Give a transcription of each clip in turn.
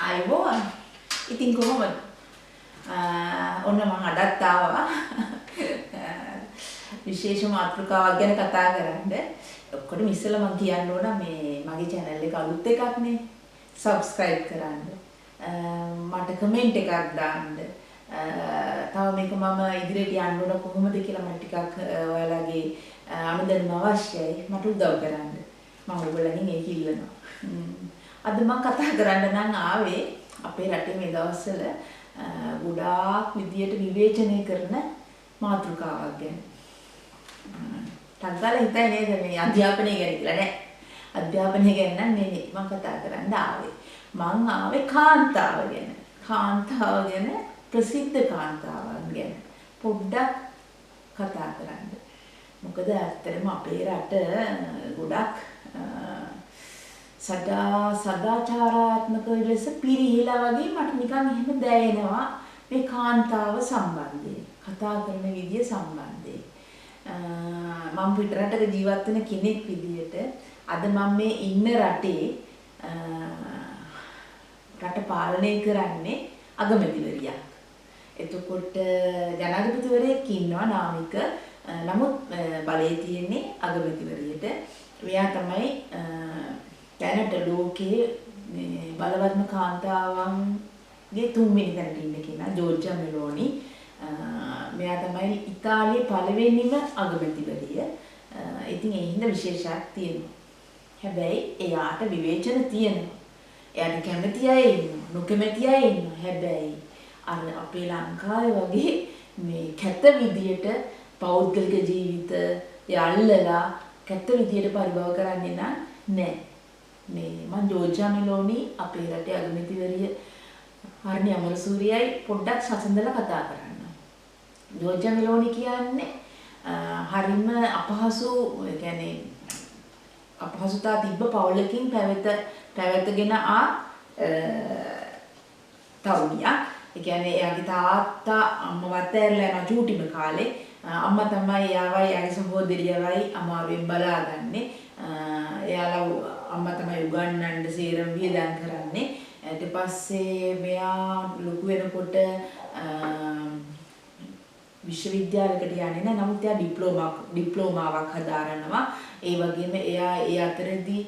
අයබෝවන් ඉතින් කොහොමද ඔන්න මම අදත් ආවා විශේෂ මාතෘකාවක් ගැන කතා කරන්න. ඔක්කොටම ඉස්සෙල්ලා මම කියන්න ඕන මේ මගේ channel එක අලුත් එකක් නේ. subscribe කරන්න. මට comment එකක් දාන්න. තව මේක මම ඉදිරියට යන්න ඕන කොහොමද කියලා මට ටිකක් ඔයාලගේ අනුදැනුම අවශ්‍යයි. මට උදව් කරන්න. මම ඔයගොල්ලන්ගෙන් ඒක ඉල්ලනවා. අද මම කතා කරන්න නම් ආවේ අපේ රටේ මේ දවස්වල ගොඩාක් විදියට විවේචනය කරන මාතෘකාවක් ගැන. ටග්ගල හිතයි නේද මේ අධ්‍යාපනය ගැන කියලා නෑ. අධ්‍යාපනය ගැන නම් නෙමෙයි මම කතා කරන්න ආවේ. මං ආවේ කාන්තාව ගැන. කාන්තාව ගැන ප්‍රසිද්ධ කාන්තාවන් ගැන පොඩ්ඩක් කතා කරන්න. මොකද ඇත්තටම අපේ රට ගොඩක් සදාචාරාත්මක ලෙස පිරිහිලා වගේ මට නිකන් එහෙම දැනෙනවා මේ කාන්තාව සම්බන්ධයෙන් කතා කරන විදිය සම්බන්ධයෙන්. මම පිටරටක ජීවත් වෙන කෙනෙක් විදියට අද මම මේ ඉන්න රටේ රට පාලනය කරන්නේ අගමැතිවරියක්. එතකොට ජනාධිපතිවරයෙක් ඉන්නවා නාමික. නමුත් බලය තියෙන්නේ අගමැතිවරියට. එයා තමයි දැනට ලෝකයේ බලවත්ම කාන්තාවන්ගේ තුන්වෙනි තැනට ඉන්න කෙනා ජෝර්ජා මෙලෝනි. මෙයා තමයි ඉතාලියේ පළවෙනිම අගමැතිවරිය. ඉතින් ඒ හින්දා විශේෂයක් තියෙනවා. හැබැයි එයාට විවේචන තියෙනවා. එයාට කැමති අය ඉන්නවා, නොකමැති අය ඉන්නවා. හැබැයි අර අපේ ලංකාවේ වගේ මේ කැත විදියට පෞද්ගලික ජීවිත යල්ලලා කැත විදියට පරිභව කරන්නේ නැහැ. මේ මම ජෝර්ජා මෙලෝනි අපේ රටේ අගමැතිවරිය හර්නි අමරසූරියයි පොඩ්ඩක් සසඳලා කතා කරන්න. ජෝර්ජා මෙලෝනි කියන්නේ හරිම අපහසු, කියන්නේ අපහසුතා තිබ්බ පවුලකින් පැවැතගෙන තරුණියක්. ඒ කියන්නේ එයාගේ තාත්තා අම්මවත් ඇරලා යන චූටිම කාලේ අම්මා තමයි එයාවයි එයාගේ සහෝදරියවයි අමාරුවෙන් බලාගන්නේ. එයාලා අම්මා තමයි උගන්වන්න සේරම වියදම් කරන්නේ. ඊට පස්සේ මෙයා ලොකු වෙනකොට විශ්වවිද්‍යාලයකට යන්නේ නැහැ. නමුත් එයා ඩිප්ලෝමාවක් හදාරනවා. ඒ වගේම එයා ඒ අතරදී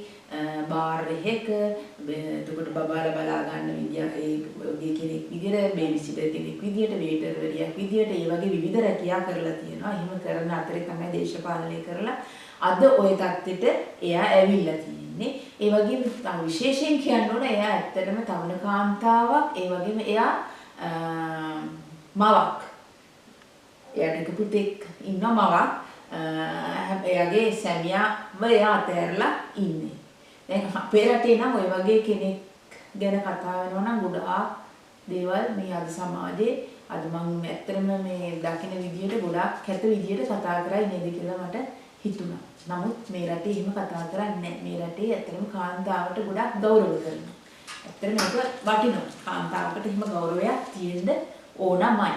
බාර් එකක එතකොට බබාලා බලා ගන්න විදිය ඒ වගේ කෙනෙක් විදියට, බේබිසිටර් කෙනෙක් විදියට, වේටර්වරියක් විදියට ඒ වගේ විවිධ රැකියා කරලා තියෙනවා. එහෙම කරන අතරේ තමයි දේශපාලනය කරලා අද ওই තත්ත්වෙට එයා ඇවිල්ලා තියෙන්නේ. ඒ වගේම විශේෂයෙන් කියන්න ඕන එයා ඇත්තටම තරුණ කාන්තාවක්. ඒ වගේම එයා මවක්. එයාට පුතෙක් ඉන්නවා මවක්. එයාගේ සැමියාව එයා අතහැරලා ඉන්නේ. දැන් අපේ රටේ නම් ওই වගේ කෙනෙක් ගැන කතා වෙනවා නම් ගොඩාක් දේවල් මේ අද සමාජයේ අද මම ඇත්තටම මේ දකින විදියට ගොඩාක් කැත විදියට කතා කරයි නේද කියලා මට හිතුණා. නමුත් මේ රටේ එහෙම කතා කරන්නේ නැහැ. මේ රටේ ඇත්තටම කාන්තාවට ගොඩාක් ගෞරව කරනවා. ඇත්තටම ඒක වටිනවා. කාන්තාවකට එහෙම ගෞරවයක් තියෙන්න ඕනමයි.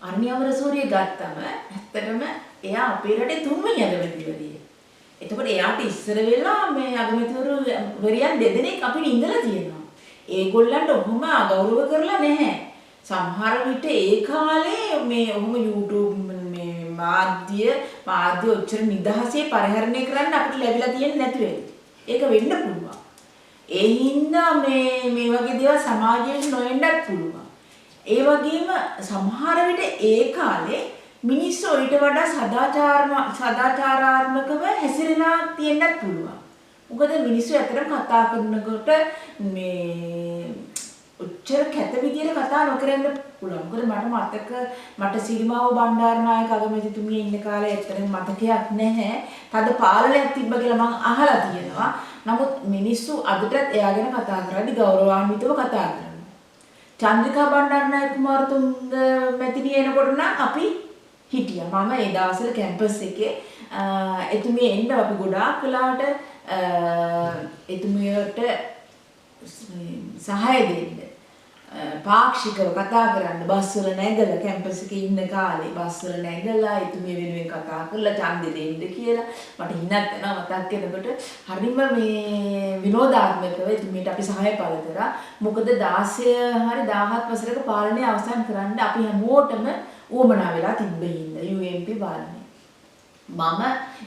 හර්නි අමරසූරිය ගත්තම ඇත්තටම එයා අපේ රටේ තුන්වෙනි අගමැතිවරිය. එතකොට එයාට ඉස්සර වෙලා මේ අගමැතිවරයන් දෙදෙනෙක් අපිට ඉඳලා තියෙනවා. ඒගොල්ලන්ට ඔහොම අගෞරව කරලා නැහැ. සමහර විට ඒ කාලේ මේ ඔහොම YouTube මේ මාධ්‍ය ඔච්චර නිදහසේ පරිහරණය කරන්න අපිට ලැබිලා තියෙන්නේ නැති වෙයි. ඒක වෙන්න පුළුවන්. ඒ හින්දා මේ වගේ දේවල් සමාජයට නොවෙන්නත් පුළුවන්. ඒ වගේම සමහර විට ඒ කාලේ මිනිස්සු ඊට වඩා සදාචාරාත්මකව හැසිරෙලා තියෙන්නත් පුළුවන්. මොකද මිනිස්සු ඇත්තටම කතා කරනකොට මේ උච්චර කැත විදියට කතා නොකරන්න පුළුවන්. මොකද මට සිරිමාව බණ්ඩාරනායක අගමැතිතුමිය ඉන්න කාලේ ඇත්තටම මතකයක් නැහැ. තද පාලනයක් තිබ්බ කියලා මම අහලා තියෙනවා. නමුත් මිනිස්සු අදටත් එයා ගැන කතා කරද්දි ගෞරවාන්විතව කතා කරනවා. චන්ද්‍රිකා බණ්ඩාරනායක කුමාරතුංග මැතිණිය එනකොට නම් අපි හිටියා. මම ඒ දවස්වල කැම්පස් එකේ එතුමිය එන්න අපි ගොඩාක් වෙලාවට එතුමියට සහාය දෙන්න පාක්ෂිකව කතා කරන්න බස් වල නැගලා කැම්පස් එකේ ඉන්න කාලේ බස් වල නැගලා එතුමිය වෙනුවෙන් කතා කරලා ඡන්දෙ දෙන්න කියලා මට හිනක් යනවා මතක් වෙනකොට හරිම මේ විනෝදාත්මකව එතුමියට අපි සහාය පළ කරා මොකද 16 හරි 17 වසරක පාලනය අවසන් කරන්න අපි හැමෝටම උවමනා වෙලා තිබ්බේ UMP පාලනය මම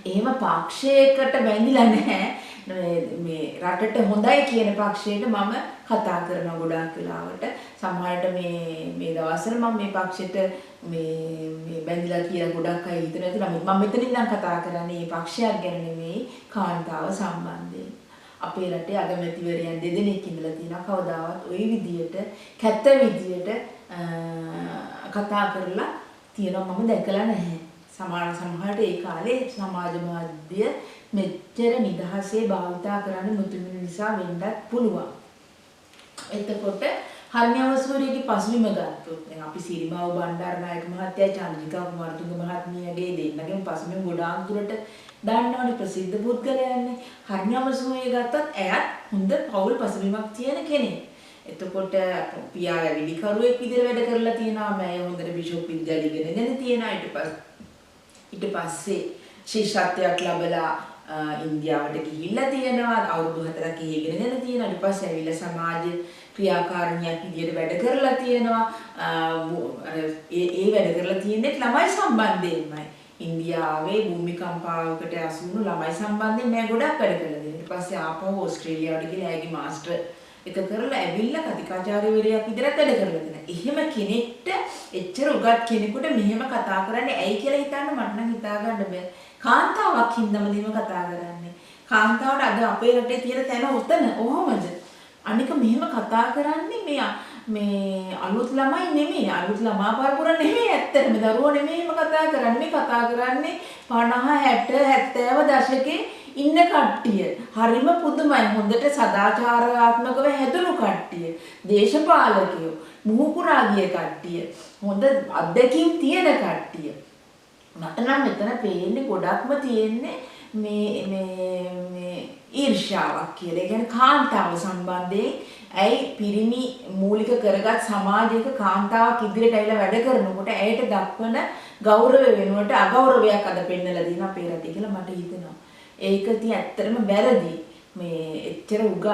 එහෙම පක්ෂයකට බැඳිලා නැහැ මේ රටට හොඳයි කියන පක්ෂයට මම කතා කරන ගොඩාක් වෙලාවට සමහරට මේ දවස්වල මම මේ පක්ෂයට මේ බැඳිලා කියලා ගොඩක් අය හිතන ඇති නමුත් මම මෙතනින් ඉඳන් කතා කරන්නේ මේ පක්ෂයක් ගැන නෙමෙයි කාන්තාව සම්බන්ධයෙන් අපේ රටේ අගමැතිවරයන් දෙදෙනෙක් ඉඳලා තියෙනවා කවදාවත් ওই විදියට කැත විදියට කතා කරලා තියෙනවා මම දැකලා නැහැ සමහරට ඒ කාලේ සමාජ මාධ්‍ය මෙච්චර නිදහසේ භාවිතා කරන්න නොතිබුණු නිසා වෙන්නත් පුළුවන්. එතකොට හර්ණ්‍යවසූරියගේ පසුබිම ගත්තොත් දැන් අපි සිරිමාව බණ්ඩාරනායක මහත්තයා චන්ද්‍රිකා කුමාරතුංග මහත්මියගේ දෙන්නගෙන් පසුබිම ගොඩාක් දුරට දන්නවනේ ප්‍රසිද්ධ පුද්ගලයන්නේ. හර්ණ්‍යවසූරිය ගත්තත් එයත් හොඳ පෞල් පසුබිමක් තියෙන කෙනෙක්. එතකොට පියා වැඩිකරුවෙක් විදිහට වැඩ කරලා තියෙනවා. මම හොඳට බිෂොප් විද්‍යාලය ඉගෙනගෙන තියෙනවා. ඊට පස්සේ ශිෂ්‍යත්වයක් ලැබලා ඉන්දියාවට ගිහිල්ලා තියෙනවා අවුරුදු 4ක් ඉගෙනගෙන තියෙනවා ඊට පස්සේ ඇවිල්ලා සමාජ ක්‍රියාකාරිනියක් විදියට වැඩ කරලා තියෙනවා ඒ වැඩ කරලා තියෙන්නේ ළමයි සම්බන්ධයෙන්මයි ඉන්දියාවේ භූමිකම්පාවකට අසු වුණු ළමයි සම්බන්ධයෙන් මම ගොඩක් වැඩ කරලා තියෙනවා ඊට පස්සේ ආපහු ඕස්ට්‍රේලියාවට ගිහලා ඇගේ මාස්ටර් එක කරලා ඇවිල්ලා කතිකාචාර්යවරයෙක් විදිහට වැඩ කරලා තියෙනවා. එහෙම කෙනෙක්ට එච්චර උගත් කෙනෙකුට මෙහෙම කතා කරන්නේ ඇයි කියලා හිතන්න මට නම් හිතා ගන්න බෑ. කාන්තාවක් හින්දාම මෙහෙම කතා කරන්නේ. කාන්තාවට අද අපේ රටේ තියෙන තැන උතන කොහොමද? අනික මෙහෙම කතා කරන්නේ මේ අලුත් ළමයි නෙමෙයි. අලුත් ළමා පරපුර නෙමෙයි ඇත්තටම දරුවෝ නෙමෙයි එහෙම කතා කරන්නේ. මේ කතා කරන්නේ 50 60 70 දශකේ ඉන්න කට්ටිය හරිම පුදුමයි හොඳට සදාචාරාත්මකව හැදුණු කට්ටිය දේශපාලකයෝ මුහුකුරා ගිය කට්ටිය හොඳ අත්දැකීම් තියෙන කට්ටිය මට නම් මෙතන පේන්නේ ගොඩක්ම තියෙන්නේ මේ ඊර්ෂ්‍යාවක් කියලා. ඒ කියන්නේ කාන්තාව සම්බන්ධයෙන් ඇයි පිරිමි මූලික කරගත් සමාජයක කාන්තාවක් ඉදිරියට ඇවිල්ලා වැඩ කරනකොට ඇයට දක්වන ගෞරවය වෙනුවට අගෞරවයක් අද පෙන්නලා දින අපේ රටේ කියලා මට හිතෙනවා. ඒක ඉතින් ඇත්තටම වැරදි. මේ එච්චර උගත්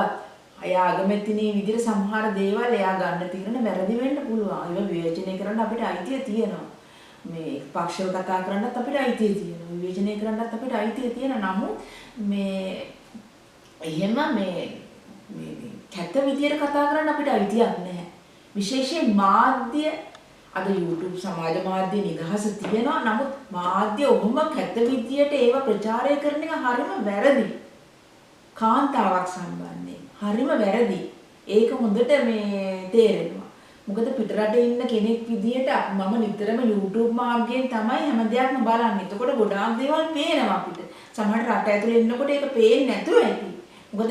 අය අගමැතිනේ විදිහට සමහර දේවල් එයා ගන්න තියෙන වැරදි වෙන්න පුළුවන්. ඒව විවේචනය කරන්න අපිට අයිතිය තියෙනවා. මේ පක්ෂව කතා කරන්නත් අපිට අයිතිය තියෙනවා. විවේචනය කරන්නත් අපිට අයිතිය තියෙනවා. නමුත් මේ එහෙම මේ කැත විදියට කතා කරන්න අපිට අයිතියක් නැහැ. විශේෂයෙන් මාධ්‍ය අද YouTube සමාජ මාධ්‍ය නිදහස තියෙනවා. නමුත් මාධ්‍ය ඔහොම කැත විදියට ඒව ප්‍රචාරය කරන එක හරිම වැරදි. කාන්තාවක් සම්බන්ධයෙන් හරිම වැරදි. ඒක හොඳට මේ තේරෙනවා. මොකද පිටරටේ ඉන්න කෙනෙක් විදියට මම නිතරම YouTube මාර්ගයෙන් තමයි හැම දෙයක්ම බලන්නේ. එතකොට ගොඩාක් දේවල් පේනවා අපිට. සමහර රට ඇතුලේ ඉන්නකොට ඒක පේන්නේ නැතුව ඇති. මොකද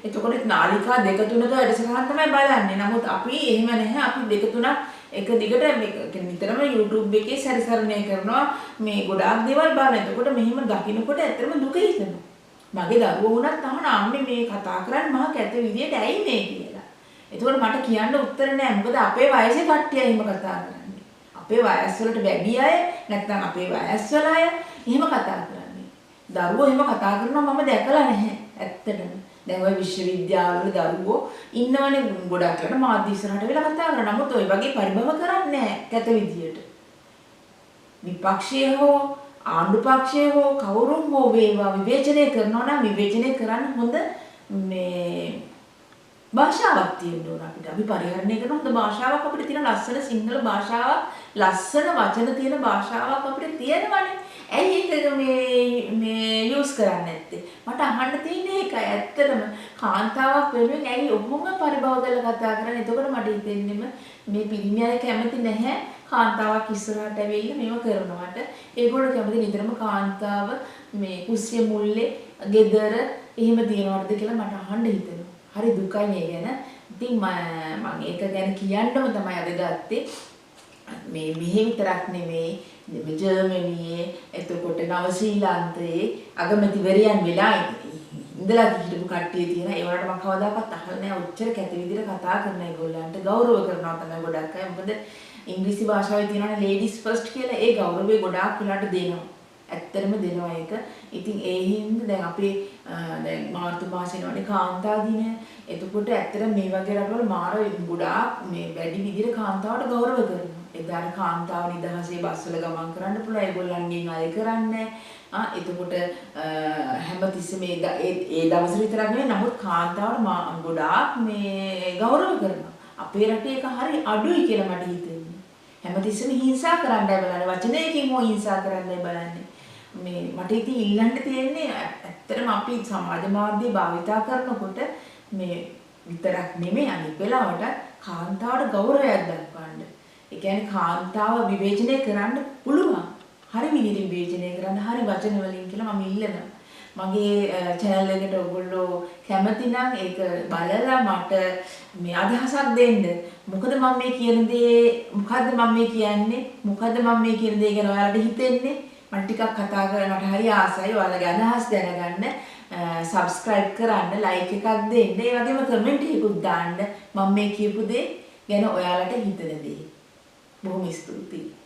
එතකොට නාලිකා දෙක තුනක වැඩසටහන් තමයි බලන්නේ. නමුත් අපි එහෙම නැහැ. අපි දෙක තුනක් එක දිගට මේ නිතරම YouTube එකේ සැරිසරණය කරනවා මේ ගොඩාක් දේවල් බලන. එතකොට මෙහෙම දකින්නකොට ඇත්තටම දුක හිතෙනවා. මගේ දරුවෝ වුණත් අහන අම්මේ මේ කතා කරන්නේ මහා කැත විදියට ඇයි මේ කියලා. එතකොට මට කියන්න උත්තර නෑ. මොකද අපේ වයසේ කට්ටිය එහෙම කතා කරන්නේ. අපේ වයස් වලට වැඩි අය නැත්නම් අපේ වයස් වල අය එහෙම කතා කරන්නේ. දරුවෝ එහෙම කතා කරනවා මම දැකලා නැහැ ඇත්තටම. දැන් ওই විශ්වවිද්‍යාවවල දරුවෝ ඉන්නවනේ ගොඩක් වෙලා මාධ්‍ය ඉස්සරහට වෙලා කතා කරනවා. නමුත් ওই වගේ පරිභව කරන්නේ නැහැ කැත විදියට. විපක්ෂයේ හෝ ආණ්ඩු පක්ෂයේ හෝ කවුරුන් හෝ වේවා විවේචනය කරනවා නම් විවේචනය කරන්න හොඳ මේ භාෂාවක් තියෙන්න ඕන අපිට. අපි පරිහරණය කරන හොඳ භාෂාවක් අපිට තියෙන ලස්සන සිංහල භාෂාවක් ලස්සන වචන තියෙන භාෂාවක් අපිට තියෙනවනේ. ඇයි ඒක මේ යූස් කරන්නේ නැත්තේ? මට අහන්න තියෙන්නේ ඒකයි. ඇත්තටම කාන්තාවක් වෙනුවෙන් ඇයි ඔහොම පරිභව කරලා කතා කරන්නේ? එතකොට මට හිතෙන්නෙම මේ පිරිමි අය කැමති නැහැ කාන්තාවක් ඉස්සරහට ඇවිල්ලා මේව කරනවට. ඒගොල්ලෝ කැමති නිතරම කාන්තාව මේ කුස්සිය මුල්ලේ ගෙදර එහෙම තියනවද කියලා මට අහන්න හිතෙනවා. හරි දුකයි මේ ගැන. ඉතින් මම ඒක ගැන කියන්නම තමයි අද ගත්තේ. මේ මෙහෙ විතරක් නෙමෙයි ජර්මනියේ එතකොට නව ශ්‍රී ලාංකේයේ අගමැතිවරයන් වෙලා ඉඳලා හිටපු කට්ටිය තියෙන ඒ වලට මම කවදාකවත් අහලා නැහැ ඔච්චර කැත විදිහට කතා කරන ඒගොල්ලන්ට ගෞරව කරනවා තමයි ගොඩක් අය. මොකද ඉංග්‍රීසි භාෂාවේ තියෙනවානේ ladies first කියලා ඒ ගෞරවය ගොඩාක් වෙලාට දෙනවා. ඇත්තටම දෙනවා ඒක. ඉතින් ඒ හින්දා දැන් අපේ දැන් මාර්තු මාසෙනවනේ කාන්තා දිනය. එතකොට ඇත්තට මේ වගේ රටවල මාර ගොඩාක් මේ වැඩි විදිහට කාන්තාවට ගෞරව කරනවා. එදාට කාන්තාව නිදහසේ බස්වල ගමන් කරන්න පුළුවන්. ඒගොල්ලන්ගෙන් අය කරන්නේ එතකොට හැමතිස්සෙම ඒ දවස් විතරක් නෙවෙයි නමුත් කාන්තාවට ගොඩාක් මේ ගෞරව කරනවා. අපේ රටේ ඒක හරි අඩුයි කියලා මට හිතෙන්නේ. හැමතිස්සෙම හිංසා කරන්නයි බලන්නේ. වචනයකින් හෝ හිංසා කරන්නයි බලන්නේ. මේ මට ඉතින් ඊළඟට තියෙන්නේ ඇත්තටම අපි සමාජ මාධ්‍ය භාවිතා කරනකොට මේ විතරක් නෙමෙයි අනිත් වෙලාවට කාන්තාවට ගෞරවයක් දක්වන්න. ඒ කියන්නේ කාන්තාව විවේචනය කරන්න පුළුවන්. හරි විදිහට විවේචනය කරන්න හරි වචන වලින් කියලා මම ඉල්ලනවා. මගේ channel එකට ඔයගොල්ලෝ කැමති නම් ඒක බලලා මට මේ අදහසක් දෙන්න. මොකද මම මේ කියන දේ මොකද්ද මම මේ කියන්නේ? මොකද්ද මම මේ කියන දේ ගැන ඔයාලට හිතෙන්නේ? මම ටිකක් කතා කරලා මට හරි ආසයි ඔයාලගේ අදහස් දැනගන්න. subscribe කරන්න, like එකක් දෙන්න. ඒ වගේම comment එකකුත් දාන්න. මම මේ කියපු දේ ගැන ඔයාලට හිතෙන දේ. බොහොම ස්තුතියි.